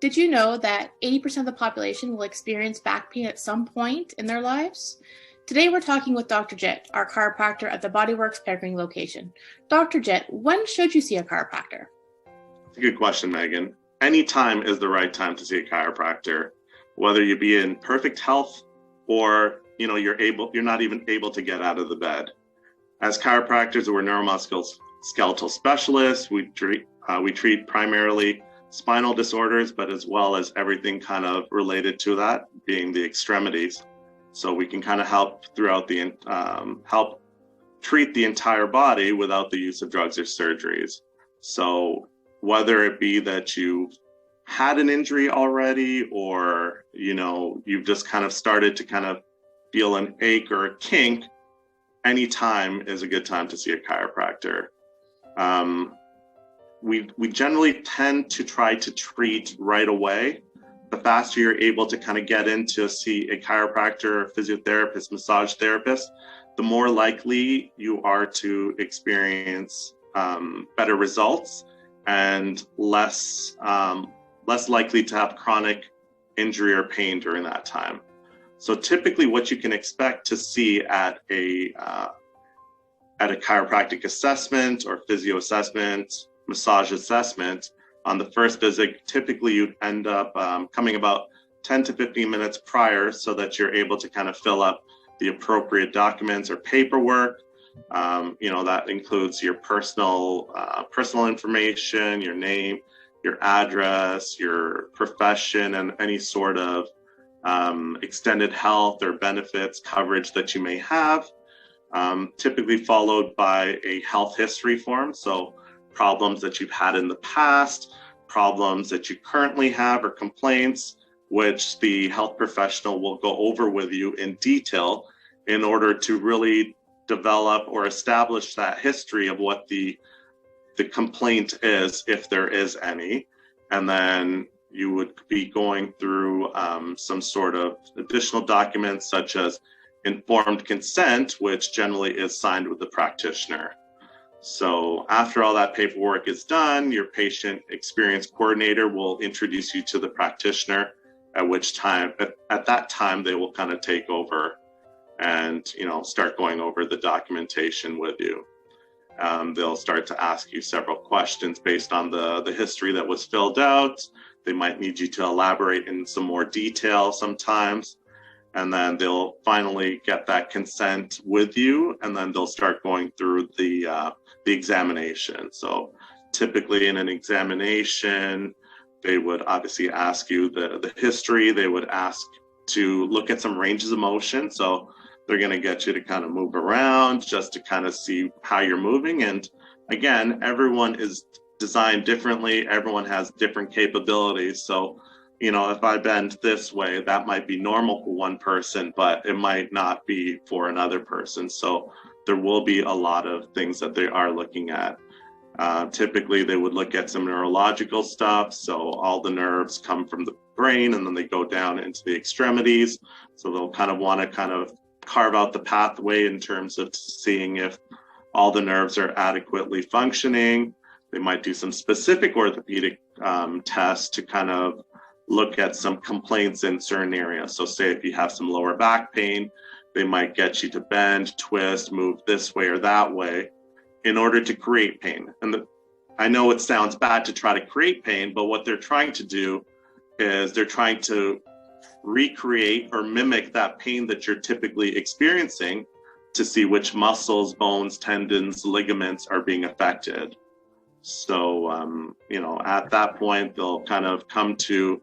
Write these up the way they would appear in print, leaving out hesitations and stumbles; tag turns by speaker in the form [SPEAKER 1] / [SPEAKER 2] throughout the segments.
[SPEAKER 1] Did you know that 80% of the population will experience back pain at some point in their lives? Today we're talking with Dr. Jett, our chiropractor at the Bodyworks Pickering location. Dr. Jett, when should you see a chiropractor?
[SPEAKER 2] It's a good question, Megan. Any time is the right time to see a chiropractor, whether you be in perfect health or you're not even able to get out of the bed. As chiropractors, we're neuromuscular skeletal specialists. We treat primarily spinal disorders, but as well as everything kind of related to that, being the extremities. So we can kind of help help treat the entire body without the use of drugs or surgeries. So whether it be that you've had an injury already, or you've just kind of started to kind of feel an ache or a kink, any time is a good time to see a chiropractor. We generally tend to try to treat right away. The faster you're able to kind of get in to see a chiropractor, physiotherapist, massage therapist, the more likely you are to experience better results and less likely to have chronic injury or pain during that time. So typically what you can expect to see at a chiropractic assessment or physio assessment, massage assessment, on the first visit, typically you'd end up coming about 10 to 15 minutes prior so that you're able to kind of fill up the appropriate documents or paperwork. That includes your personal information, your name, your address, your profession, and any sort of extended health or benefits coverage that you may have, typically followed by a health history form. So problems that you've had in the past, problems that you currently have, or complaints, which the health professional will go over with you in detail in order to really develop or establish that history of what the complaint is, if there is any. And then you would be going through some sort of additional documents such as informed consent, which generally is signed with the practitioner. So after all that paperwork is done, your patient experience coordinator will introduce you to the practitioner, at which time, at that time, they will kind of take over and start going over the documentation with you. They'll start to ask you several questions based on the history that was filled out. They might need you to elaborate in some more detail sometimes. And then they'll finally get that consent with you, and then they'll start going through the examination. So typically in an examination, they would obviously ask you the history. They would ask to look at some ranges of motion. So they're going to get you to kind of move around just to kind of see how you're moving. And again, everyone is designed differently. Everyone has different capabilities. So if I bend this way, that might be normal for one person, but it might not be for another person. So there will be a lot of things that they are looking at. Typically, they would look at some neurological stuff. So all the nerves come from the brain, and then they go down into the extremities. So they'll kind of want to kind of carve out the pathway in terms of seeing if all the nerves are adequately functioning. They might do some specific orthopedic tests to kind of look at some complaints in certain areas. So say if you have some lower back pain, they might get you to bend, twist, move this way or that way in order to create pain. And I know it sounds bad to try to create pain, but what they're trying to do is they're trying to recreate or mimic that pain that you're typically experiencing to see which muscles, bones, tendons, ligaments are being affected. So, at that point, they'll kind of come to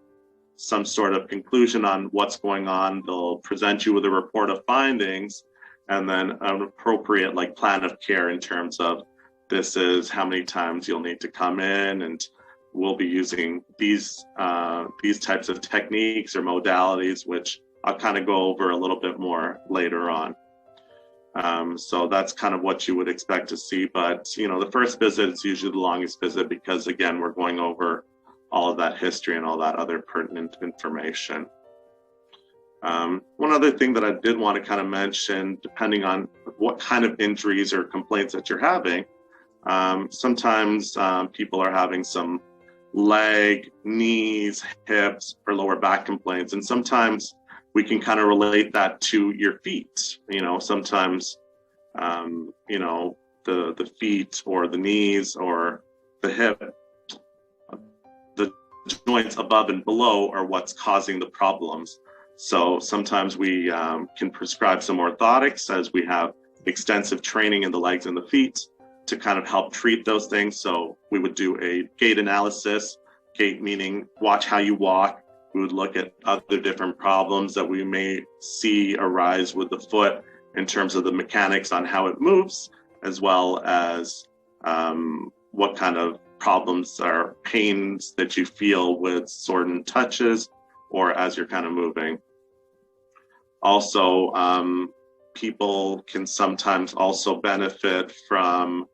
[SPEAKER 2] some sort of conclusion on what's going on. They'll present you with a report of findings and then an appropriate plan of care in terms of this is how many times you'll need to come in, and we'll be using these types of techniques or modalities, which I'll kind of go over a little bit more later on. So that's kind of what you would expect to see. But, the first visit is usually the longest visit because, again, we're going over all of that history and all that other pertinent information. One other thing that I did want to kind of mention, depending on what kind of injuries or complaints that you're having, sometimes people are having some leg, knees, hips, or lower back complaints. And sometimes we can kind of relate that to your feet. Sometimes, the feet or the knees or the hip, the joints above and below are what's causing the problems. So sometimes we can prescribe some orthotics, as we have extensive training in the legs and the feet to kind of help treat those things. So we would do a gait analysis, gait meaning watch how you walk. We would look at other different problems that we may see arise with the foot in terms of the mechanics on how it moves, as well as what kind of problems or pains that you feel with certain touches or as you're kind of moving. Also, people can sometimes also benefit from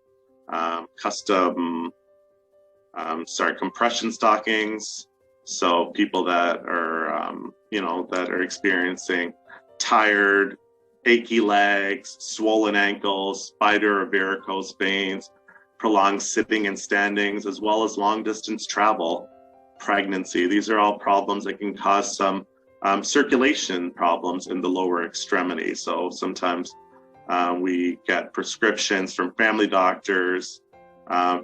[SPEAKER 2] compression stockings. So people that are experiencing tired, achy legs, swollen ankles, spider or varicose veins, prolonged sitting and standings, as well as long distance travel, pregnancy. These are all problems that can cause some circulation problems in the lower extremity. So sometimes we get prescriptions from family doctors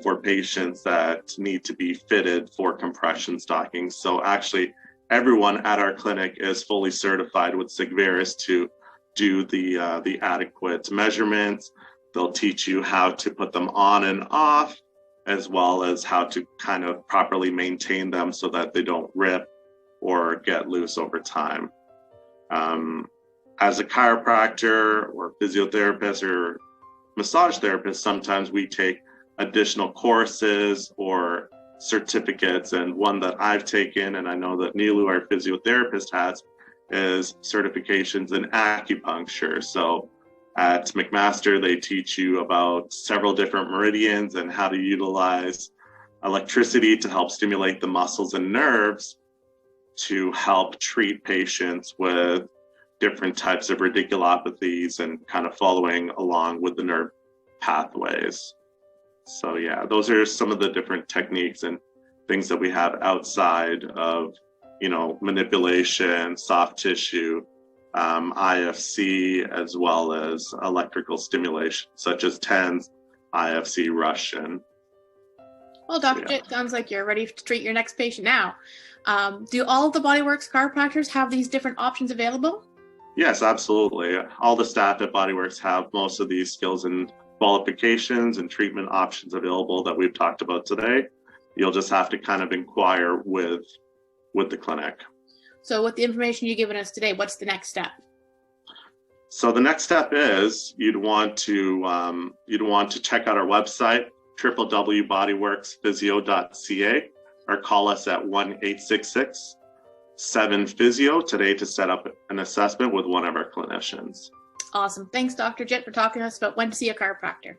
[SPEAKER 2] for patients that need to be fitted for compression stockings. So actually, everyone at our clinic is fully certified with Sigvaris to do the adequate measurements. They'll teach you how to put them on and off, as well as how to kind of properly maintain them so that they don't rip or get loose over time. As a chiropractor or physiotherapist or massage therapist, sometimes we take additional courses or certificates, and one that I've taken, and I know that Nilu, our physiotherapist, has, is certifications in acupuncture. So at McMaster, they teach you about several different meridians and how to utilize electricity to help stimulate the muscles and nerves to help treat patients with different types of radiculopathies and kind of following along with the nerve pathways. So yeah, those are some of the different techniques and things that we have outside of, manipulation, soft tissue, IFC, as well as electrical stimulation, such as TENS, IFC, Russian.
[SPEAKER 1] Well, Dr. Jit, sounds like you're ready to treat your next patient now. Do all of the Bodyworks chiropractors have these different options available?
[SPEAKER 2] Yes, absolutely. All the staff at Bodyworks have most of these skills and qualifications and treatment options available that we've talked about today. You'll just have to kind of inquire with the clinic.
[SPEAKER 1] So with the information you've given us today, what's the next step?
[SPEAKER 2] So the next step is you'd want to check out our website, www.bodyworksphysio.ca, or call us at 1-866-7-PHYSIO today to set up an assessment with one of our clinicians.
[SPEAKER 1] Awesome. Thanks, Dr. Jit, for talking to us about when to see a chiropractor.